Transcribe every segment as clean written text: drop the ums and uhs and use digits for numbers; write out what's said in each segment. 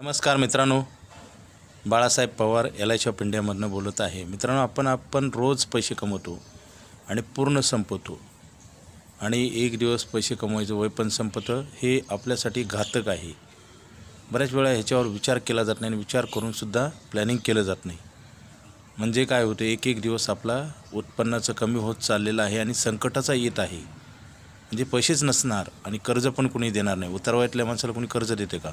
नमस्कार मित्रांनो, Balasaheb Pawar LIC of इंडियामधून बोलत आहे. मित्रांनो, आपण रोज पैसे कमवतो आणि पूर्ण संपवतो आणि एक दिवस पैसे कमवायचं वय पण संपतं. हे आपल्यासाठी घातक आहे. बऱ्याच वेळा ह्याच्यावर विचार केला जात नाही आणि विचार करूनसुद्धा प्लॅनिंग केलं जात नाही. म्हणजे काय होतं, एक एक दिवस आपला उत्पन्नाचं कमी होत चाललेलं आहे आणि संकटाचा येत आहे. म्हणजे पैसेच नसणार आणि कर्ज पण कोणी देणार नाही. उतरवयातल्या माणसाला कोणी कर्ज देते का?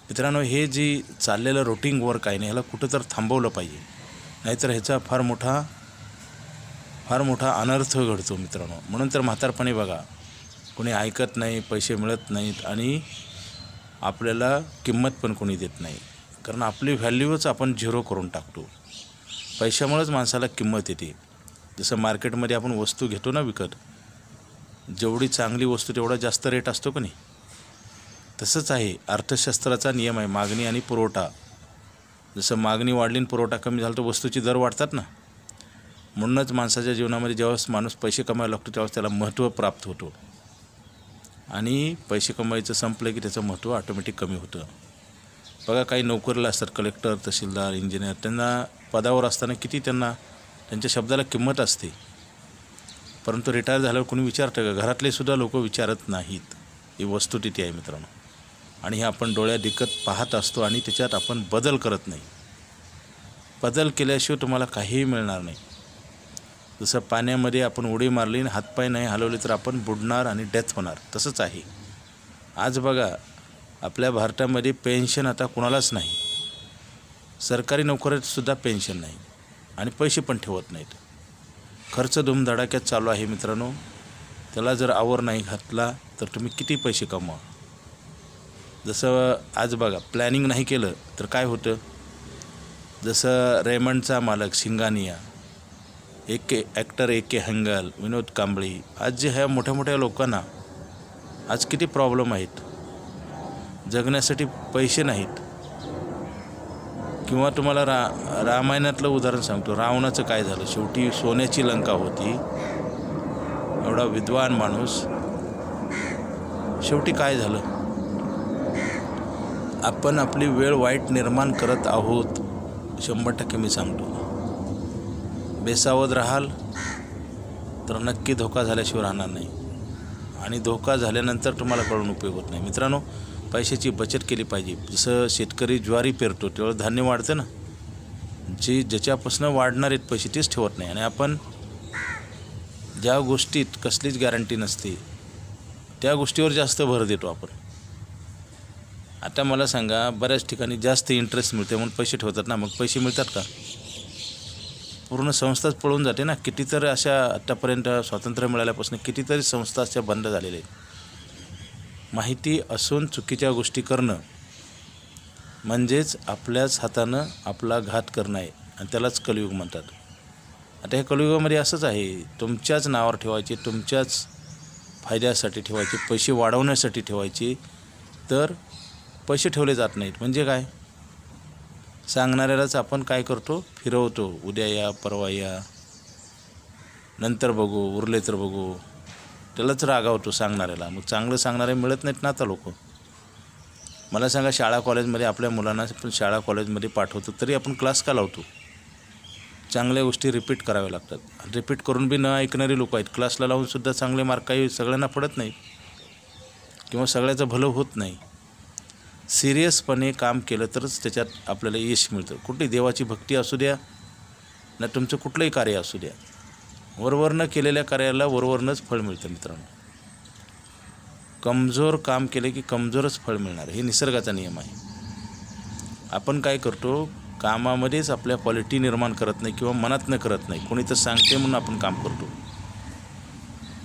मित्रांनो, हे जी चाललेलं रुटीन वर्क आहे ना, ह्याला कुठं तर थांबवलं पाहिजे. नाहीतर ह्याचा फार मोठा अनर्थ घडतो मित्रांनो. म्हणून तर म्हातारपणी बघा, कोणी ऐकत नाही, पैसे मिळत नाहीत आणि आपल्याला किंमत पण कोणी देत नाही. कारण आपली व्हॅल्यूच आपण झिरो करून टाकतो. पैशामुळेच माणसाला किंमत येते. जसं मार्केटमध्ये आपण वस्तू घेतो ना विकत, जेवढी चांगली वस्तू तेवढा जास्त रेट असतो का नाही? तसंच आहे, अर्थशास्त्राचा नियम आहे, मागणी आणि पुरवठा. जसं मागणी वाढली आणि पुरवठा कमी झाला तर वस्तूची दर वाढतात ना. म्हणूनच माणसाच्या जीवनामध्ये जेव्हा माणूस पैसे कमवायला लागतो तेव्हा त्याला महत्त्व प्राप्त होतो आणि पैसे कमवायचं संपलं की त्याचं महत्त्व ऑटोमॅटिक कमी होतं. बघा, काही नोकरीला असतात, कलेक्टर, तहसीलदार, इंजिनियर, त्यांना पदावर असताना किती त्यांच्या शब्दाला किंमत असते. परंतु रिटायर झाल्यावर कोणी विचारतं का? घरातले सुद्धा लोक विचारत नाहीत. ही वस्तुस्थिती आहे मित्रांनो. आणि हे आपण डोळ्या दिकत पाहत असतो आणि त्याच्यात आपण बदल करत नाही. बदल केल्याशिवाय तुम्हाला काहीही मिळणार नाही. जसं पाण्यामध्ये आपण उडी मारली आणि हातपाय नाही हलवले तर आपण बुडणार आणि डेथ होणार. तसंच आहे. आज बघा, आपल्या भारतामध्ये पेन्शन आता कुणालाच नाही. सरकारी नोकरीतसुद्धा पेन्शन नाही आणि पैसे पण ठेवत नाहीत. खर्च धूमधडाक्यात चालू आहे मित्रांनो. त्याला जर आवर नाही घातला तर तुम्ही किती पैसे कमवा. जसं आज बघा, प्लॅनिंग नाही केलं तर काय होतं. जसं रेमंडचा मालक सिंगानिया, ॲक्टर AK हंगल, विनोद कांबळी, आज जे ह्या मोठ्या मोठ्या लोकांना आज किती प्रॉब्लेम आहेत. जगण्यासाठी पैसे नाहीत. किंवा तुम्हाला रामायणातलं उदाहरण सांगतो. रावणाचं काय झालं? शेवटी सोन्याची लंका होती. एवढा विद्वान माणूस, शेवटी काय झालं? आपण आपली वेळ वाईट निर्माण करत आहोत. 100% मी सांगतो. बेसावध राहाल तर नक्की धोका झाल्याशिवाय राहणार नाही आणि धोका झाल्यानंतर तुम्हाला कळून उपयोग होत नाही. मित्रांनो, पैशाची बचत केली पाहिजे. जसं शेतकरी ज्वारी पेरतो तेवढं धान्य वाढतं ना. ज्याच्यापासून वाढणार आहेत पैसे तेच ठेवत नाही. आणि आपण ज्या गोष्टीत कसलीच गॅरंटी नसते त्या गोष्टीवर जास्त भर देतो आपण. आता मला सांगा, बऱ्याच ठिकाणी जास्त इंटरेस्ट मिळते म्हणून पैसे ठेवतात ना. मग पैसे मिळतात का? पूर्ण संस्थाच पळून जाते ना. कितीतरी अशा आत्तापर्यंत स्वातंत्र्य मिळाल्यापासून कितीतरी संस्था अशा बंद झालेल्या आहेत. माहिती असून चुकीच्या गोष्टी करणं म्हणजेच आपल्याच हातानं आपला घात करणं आहे आणि त्यालाच कलियुग म्हणतात. आता ह्या कलियुगामध्ये असंच आहे. तुमच्याच नावावर ठेवायचे, तुमच्याच फायद्यासाठी ठेवायचे, पैसे वाढवण्यासाठी ठेवायचे, तर पैसे ठेवले जात नाहीत. म्हणजे काय? सांगणाऱ्यालाच आपण काय करतो? फिरवतो. उद्या या, परवा या, नंतर बघू, उरले तर बघू. त्यालाच रागावतो सांगणाऱ्याला. मग चांगलं सांगणारे मिळत नाहीत ना आता लोक. मला सांगा, शाळा कॉलेजमध्ये आपल्या मुलांना पण शाळा कॉलेजमध्ये पाठवतो तरी आपण क्लास का लावतो? चांगल्या गोष्टी रिपीट कराव्या लागतात. रिपीट करून बी न ऐकणारी लोक आहेत. क्लासला लावूनसुद्धा चांगले मार्क काही सगळ्यांना पडत नाहीत किंवा सगळ्याचं भलं होत नाही. सिरियसपणे काम केलं तरच त्याच्यात आपल्याला यश मिळतं. कुठली देवाची भक्ती असू द्या ना, तुमचं कुठलंही कार्य असू द्या, वरवरनं केलेल्या कार्याला वरवरनंच फळ मिळतं मित्रांनो. कमजोर काम केले की कमजोरच फळ मिळणार, हे निसर्गाचा नियम आहे. आपण काय करतो? कामामध्येच आपल्या क्वालिटी निर्माण करत नाही किंवा मनातनं करत नाही. कोणी तर सांगते म्हणून आपण काम करतो.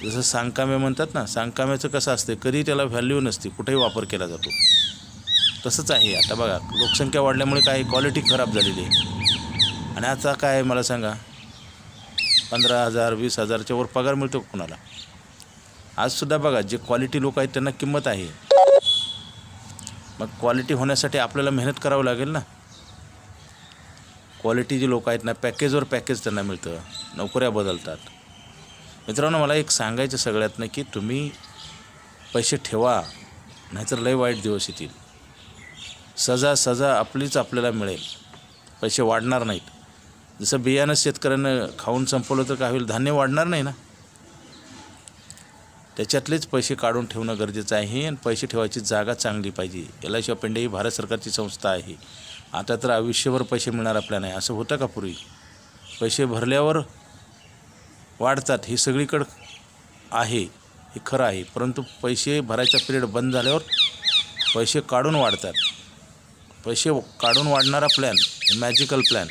जसं सांगकाम्य म्हणतात ना, सांगकाम्याचं कसं असतं, कधी त्याला व्हॅल्यू नसते, कुठेही वापर केला जातो. तसंच आहे. आता बघा, लोकसंख्या वाढल्यामुळे काय क्वालिटी खराब झालेली आहे. आणि आता काय मला सांगा, 15,000 20,000च्या वर पगार मिळतो कोणाला? आजसुद्धा बघा, जे क्वालिटी लोक आहेत त्यांना किंमत आहे. मग क्वालिटी होण्यासाठी आपल्याला मेहनत करावं लागेल ना. क्वालिटी जे लोक आहेत ना, पॅकेजवर पॅकेज त्यांना मिळतं, नोकऱ्या बदलतात. मित्रांनो, मला एक सांगायचं सगळ्यातनं की तुम्ही पैसे ठेवा, नाहीतर लय वाईट दिवस येतील. सजा आपलीच आपल्याला मिळेल, पैसे वाढणार नाहीत. जसं बियाणं शेतकऱ्यानं खाऊन संपवलं तर काय होईल, धान्य वाढणार नाही ना. त्याच्यातलेच पैसे काढून ठेवणं गरजेचं आहे आणि पैसे ठेवायची जागा चांगली पाहिजे. LIC ऑफ इंडिया ही भारत सरकारची संस्था आहे. आता तर आयुष्यभर पैसे मिळणार आपल्याला नाही असं होतं का पूर्वी? पैसे भरल्यावर वाढतात हे सगळीकडं आहे, हे खरं आहे. परंतु पैसे भरायचा पिरियड बंद झाल्यावर पैसे काढून वाढतात. पैसे काढून वाढणारा प्लॅन, मॅजिकल प्लॅन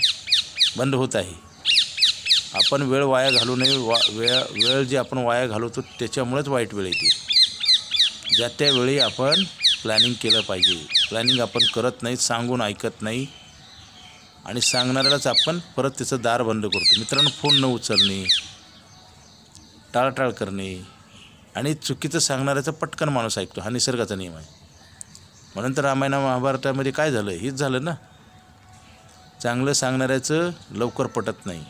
बंद होत आहे. आपण वेळ वाया घालू नये. वेळ जी आपण वाया घालवतो त्याच्यामुळेच वाईट वेळ येते. ज्या त्यावेळी आपण प्लॅनिंग केलं पाहिजे. प्लॅनिंग आपण करत नाही, सांगून ऐकत नाही आणि सांगणाऱ्यालाच आपण परत त्याचं दार बंद करतो. मित्रांनो, फोन न उचलणे, टाळटाळ करणे आणि चुकीचं सांगणाऱ्याचा पटकन माणूस ऐकतो, हा निसर्गाचा नियम आहे. म्हणून तर रामायण महाभारतामध्ये काय झालं, हेच झालं ना. चांगलं सांगणाऱ्याचं लवकर पटत नाही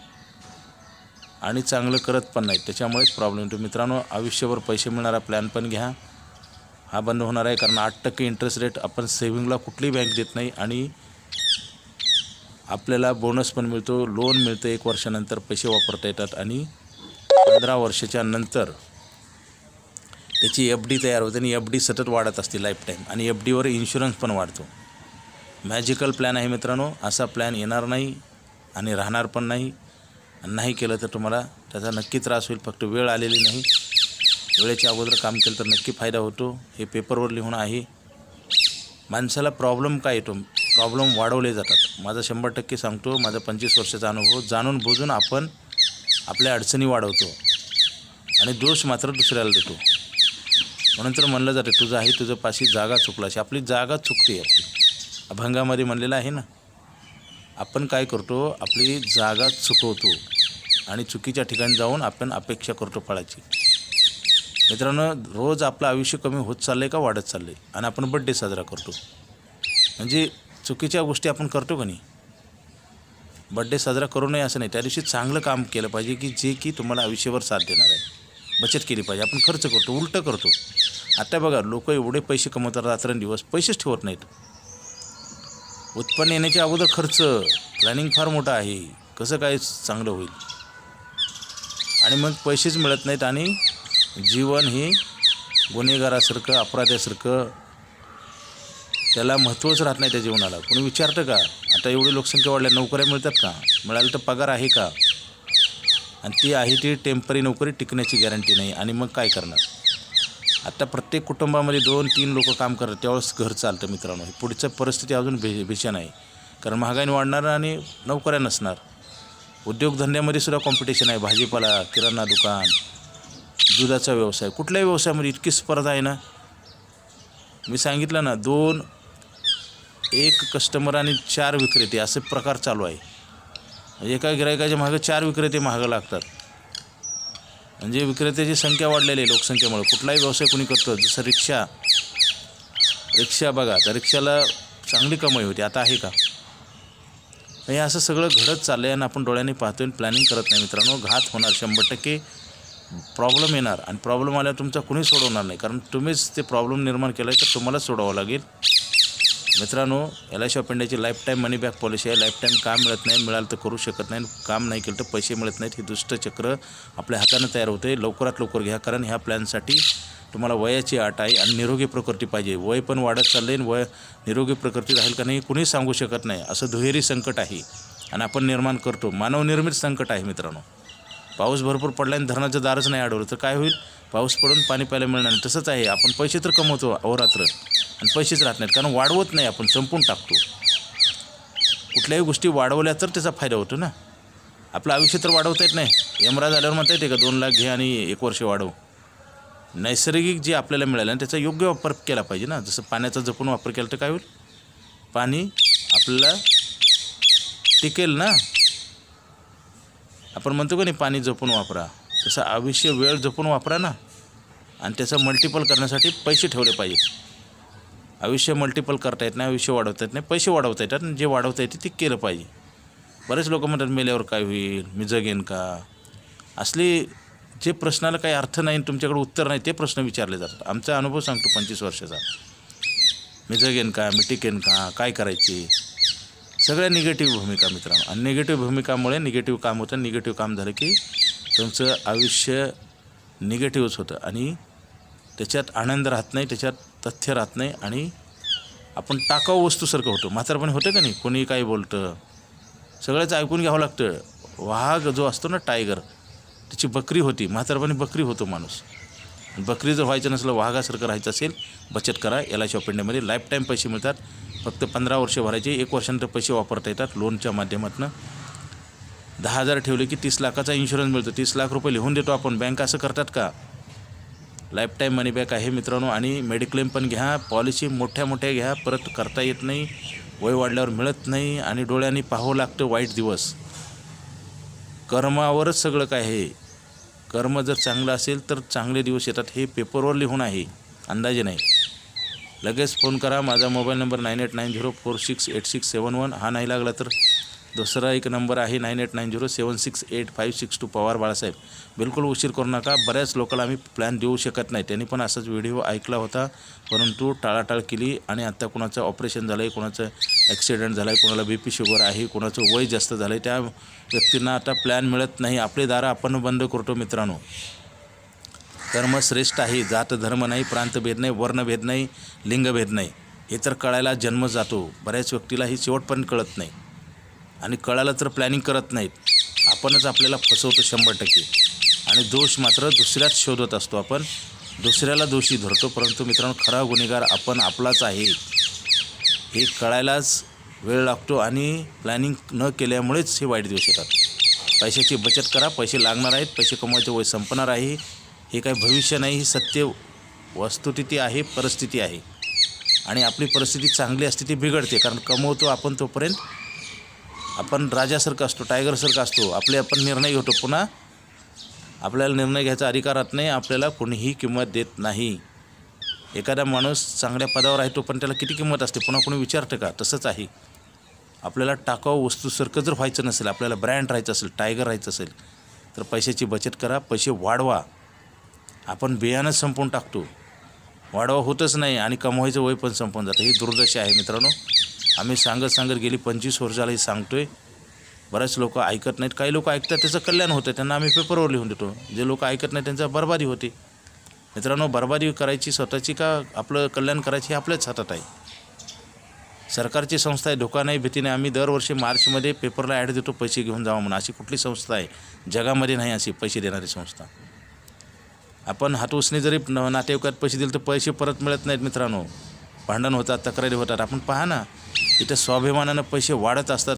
आणि चांगलं करत पण नाही, त्याच्यामुळेच प्रॉब्लेम येतो. मित्रांनो, आयुष्यभर पैसे मिळणारा प्लॅन पण घ्या, हा बंद होणार आहे. कारण 8% इंटरेस्ट रेट आपण सेव्हिंगला कुठलीही बँक देत नाही आणि आपल्याला बोनस पण मिळतो, लोन मिळतं. 1 वर्षानंतर पैसे वापरता येतात आणि 15 वर्षाच्या नंतर त्याची FD तयार होते आणि FD सतत वाढत असते लाईफ टाईम आणि FDवर इन्शुरन्स पण वाढतो. मॅजिकल प्लॅन आहे मित्रांनो. असा प्लॅन येणार नाही आणि राहणार पण नाही. नाही केलं तर तुम्हाला त्याचा नक्की त्रास होईल. फक्त वेळ आलेली नाही. वेळेच्या अगोदर काम केलं तर नक्की फायदा होतो. हे पेपरवर लिहून आहे. माणसाला प्रॉब्लेम काय येतो, प्रॉब्लेम वाढवले जातात. माझा 100% सांगतो, माझा 25 वर्षाचा अनुभव. जाणून बुजून आपण आपल्या अडचणी वाढवतो आणि दोष मात्र दुसऱ्याला देतो. म्हणून तर म्हणलं जातं, तुझं आहे तुझं पाशी जागा चुकलाशी. आपली जागा चुकते. आपली अभंगामध्ये म्हणलेलं आहे ना. आपण काय करतो, आपली जागा चुकवतो आणि चुकीच्या ठिकाणी जाऊन आपण अपेक्षा करतो फळाची. मित्रांनो, रोज आपलं आयुष्य कमी होत चाललं आहे का वाढत चाललं आहे? आणि आपण बड्डे साजरा करतो. म्हणजे चुकीच्या गोष्टी आपण करतो का नाही? बड्डे साजरा करू नये असं नाही. त्या दिवशी चांगलं काम केलं पाहिजे की जे की तुम्हाला आयुष्यभर साथ देणार आहे. बचत केली पाहिजे. आपण खर्च करतो, उलटं करतो. आता बघा, लोक एवढे पैसे कमवतात रात्रंदिवस, पैसेच ठेवत नाहीत. उत्पन्न येण्याच्या अगोदर खर्च, प्लॅनिंग फार मोठं आहे. कसं काय चांगलं होईल आणि मग पैसेच मिळत नाहीत आणि जीवन हे गुन्हेगारासारखं, अपराध्यासारखं, त्याला महत्त्वच राहत नाही त्या जीवनाला. कोणी विचारतं का? आता एवढी लोकसंख्या वाढल्या, नोकऱ्या मिळतात का? मिळालं तर पगार आहे का? आणि ती आहे ती टेम्पररी नोकरी, टिकण्याची गॅरंटी नाही. आणि मग काय करणार? आता प्रत्येक कुटुंबामध्ये 2-3 लोक काम करतात, त्यावेळेस घर चालतं. मित्रांनो, पुढचं परिस्थिती अजून भीषण आहे. कारण महागाई वाढणार आणि नोकऱ्या नसणार. उद्योगधंद्यामध्ये सुद्धा कॉम्पिटिशन आहे. भाजीपाला, किराणा दुकान, दुधाचा व्यवसाय, कुठल्याही व्यवसायामध्ये इतकी स्पर्धा आहे ना. मी सांगितलं ना, 1 कस्टमर आणि 4 विक्रेते असे प्रकार चालू आहे. एका गिरायकाच्या मागं 4 विक्रेते मागं लागतात. म्हणजे विक्रेत्याची संख्या वाढलेली आहे लोकसंख्येमुळे. कुठलाही व्यवसाय कोणी करतो. जसं रिक्षा बघा, तर रिक्षाला चांगली कमाई होती, आता आहे का? हे असं सगळं घडत चाललं आहे आणि आपण डोळ्यांनी पाहतोय आणि प्लॅनिंग करत नाही. मित्रांनो, घात होणार. 100% प्रॉब्लेम येणार आणि प्रॉब्लेम आल्यावर तुमचा कुणी सोडवणार नाही. कारण तुम्हीच ते प्रॉब्लेम निर्माण केला आहे, तर तुम्हालाच सोडावं लागेल. मित्रांनो, LIC ऑफ इंडियाची लाईफ टाईम मनी बॅक पॉलिसी आहे. लाईफ टाईम काम मिळत नाही, मिळालं तर करू शकत नाही. काम नाही केलं तर पैसे मिळत नाहीत. हे दुष्टचक्र आपल्या हातानं तयार होते. लवकरात लवकर घ्या. कारण ह्या प्लॅनसाठी तुम्हाला वयाची अट आहे आणि निरोगी प्रकृती पाहिजे. वय पण वाढत चाललं आहे आणि निरोगी प्रकृती राहील का नाही कुणी सांगू शकत नाही. असं दुहेरी संकट आहे आणि आपण निर्माण करतो. मानवनिर्मित संकट आहे मित्रांनो. पाऊस भरपूर पडला आणि धरणाचं दारच नाही अडवलं तर काय होईल? पाऊस पडून पाणी प्यायला मिळणार नाही. तसंच आहे. आपण पैसे तर कमवतो अहोरात्र आणि पैसेच राहत नाहीत. कारण वाढवत नाही, आपण संपून टाकतो. कुठल्याही गोष्टी वाढवल्या तर त्याचा फायदा होतो ना. आपलं आयुष्य तर वाढवता येत नाही. यमराज आल्यावर म्हणता येते का 2 लाख घे आणि 1 वर्ष वाढव? नैसर्गिक जे आपल्याला मिळालं आणि त्याचा योग्य वापर केला पाहिजे ना. जसं पाण्याचा जपून वापर केला तर काय होईल? पाणी आपल्याला टिकेल ना. आपण म्हणतो का नाही, पाणी जपून वापरा. तसं आयुष्य, वेळ जपून वापरा ना. आणि त्याचं मल्टिपल करण्यासाठी पैसे ठेवले पाहिजे. आयुष्य मल्टिपल करता येत नाही, आयुष्य वाढवता येत नाही. पैसे वाढवता येतात आणि जे वाढवता येते ते केलं पाहिजे. बरेच लोक म्हणतात मेल्यावर काय होईल, मी जगेन का? असली जे प्रश्नाला काही अर्थ नाही, तुमच्याकडे उत्तर नाही, ते प्रश्न विचारले जातात. आमचा अनुभव सांगतो 25 वर्षाचा. मी जगेन का, मी टिकेन का, काय करायचे, सगळ्या निगेटिव्ह भूमिका मित्रांनो. आणि निगेटिव्ह भूमिकामुळे निगेटिव्ह काम होतं. निगेटिव्ह काम झालं की तुमचं आयुष्य निगेटिव्हच होतं आणि त्याच्यात आनंद राहत नाही, त्याच्यात तथ्य राहत नाही आणि आपण टाकाऊ वस्तूसारखं होतो. म्हातारपणी होतं का नाही, कोणी काय बोलतं सगळंच ऐकून घ्यावं लागतं. वाघ जो असतो ना, टायगर, त्याची बकरी होती, म्हातारपणी बकरी होतो माणूस. बकरी जर व्हायचं नसलं, वाघासारखं राहायचं असेल, बचत करा. LIC ऑफ इंडियामध्ये लाईफ टाईम पैसे मिळतात. फक्त 15 वर्ष भरायचे, 1 वर्षानंतर पैसे वापरता येतात लोनच्या माध्यमातून. 10,000 ठेवले की 30 लाखाचा इन्शुरन्स मिळतो. 30 लाख रुपये लिहून देतो आपण. बँक असं करतात का? लाईफ टाईम मनी बॅक आहे मित्रांनो. आणि मेडिक्लेम पण घ्या. पॉलिसी मोठ्या मोठ्या घ्या, परत करता येत नाही, वय वाढल्यावर मिळत नाही आणि डोळ्यांनी पाहावं लागतं वाईट दिवस. कर्मावरच सगळं काय आहे. कर्म जर चांगलं असेल तर चांगले दिवस येतात. हे पेपरवर लिहून आहे, अंदाजे नाही. लगेच फोन करा. माझा मोबाईल नंबर 9890468671. हा नाही लागला तर दुसरा एक नंबर आहे 9890768562. पवार बाळासाहेब. बिलकुल उशीर करू नका. बऱ्याच लोकांना आम्ही प्लॅन देऊ शकत नाही. त्यांनी पण असाच व्हिडिओ ऐकला होता, परंतु टाळाटाळ केली. आणि आत्ता कोणाचं ऑपरेशन झालं आहे, कोणाचं ॲक्सिडेंट झालं आहे, कोणाला BP शुगर आहे, कोणाचं वय जास्त झालं आहे, त्या व्यक्तींना आता प्लॅन मिळत नाही. आपले दारं आपण बंद करतो मित्रांनो. कर्म श्रेष्ठ आहे. जात धर्म नाही, प्रांतभेद नाही, वर्णभेद नाही, लिंगभेद नाही. हे तर कळायला जन्म जातो. बऱ्याच व्यक्तीला हे शेवटपर्यंत कळत नाही आणि कळालं तर प्लॅनिंग करत नाहीत. आपणच आपल्याला फसवतो 100%. आणि दोष मात्र दुसऱ्यात शोधत असतो. आपण दुसऱ्याला दोषी धरतो, परंतु मित्रांनो खरा गुन्हेगार आपण आपलाच आहे. हे कळायलाच वेळ लागतो आणि प्लॅनिंग न केल्यामुळेच हे वाईट दिवस येतात. पैशाची बचत करा. पैसे लागणार आहेत. पैसे कमवायचे वय संपणार आहे. हे काही भविष्य नाही, ही सत्य वस्तुस्थिती आहे, परिस्थिती आहे. आणि आपली परिस्थिती चांगली असते ती बिघडते, कारण कमवतो आपण तोपर्यंत आपण राजासारखं असतो, टायगरसारखं असतो. आपण निर्णय घेतो. पुन्हा आपल्याला निर्णय घ्यायचा अधिकार राहत नाही. आपल्याला कोणीही किंमत देत नाही. एखादा माणूस चांगल्या पदावर आहे तो पण त्याला किती किंमत असते, पुन्हा कोणी विचारतं का? तसंच आहे. आपल्याला टाकाऊ वस्तूसारखं जर व्हायचं नसेल, आपल्याला ब्रँड राहायचं असेल, टायगर राहायचं असेल, तर पैशाची बचत करा. पैसे वाढवा. आपण बियाणंच संपवून टाकतो, वाढवा होतच नाही आणि कमवायचं वय पण संपून जातं. ही दुर्दशा आहे मित्रांनो. आम्ही सांगत गेली 25 वर्षाला हे सांगतोय. बरेच लोक ऐकत नाहीत. काही लोक ऐकतात, त्याचं कल्याण होतं, त्यांना आम्ही पेपरवर लिहून देतो. जे लोक ऐकत नाहीत त्यांचा बरबादी होते. मित्रांनो, बरबादी करायची स्वतःची का आपलं कल्याण करायची हे आपल्याच हातात आहे. सरकारची संस्था आहे, धोका नाही, भीती नाही. आम्ही दरवर्षी मार्चमध्ये पेपरला ॲड देतो, पैसे घेऊन जावा म्हणून. अशी कुठली संस्था आहे जगामध्ये? नाही अशी पैसे देणारी संस्था. आपण हातउसने जरी नातेवाईकात पैसे दिले तर पैसे परत मिळत नाहीत मित्रांनो. भांडण होतात, तक्रारी होतात. आपण पहा ना, इथं स्वाभिमानानं पैसे वाढत असतात.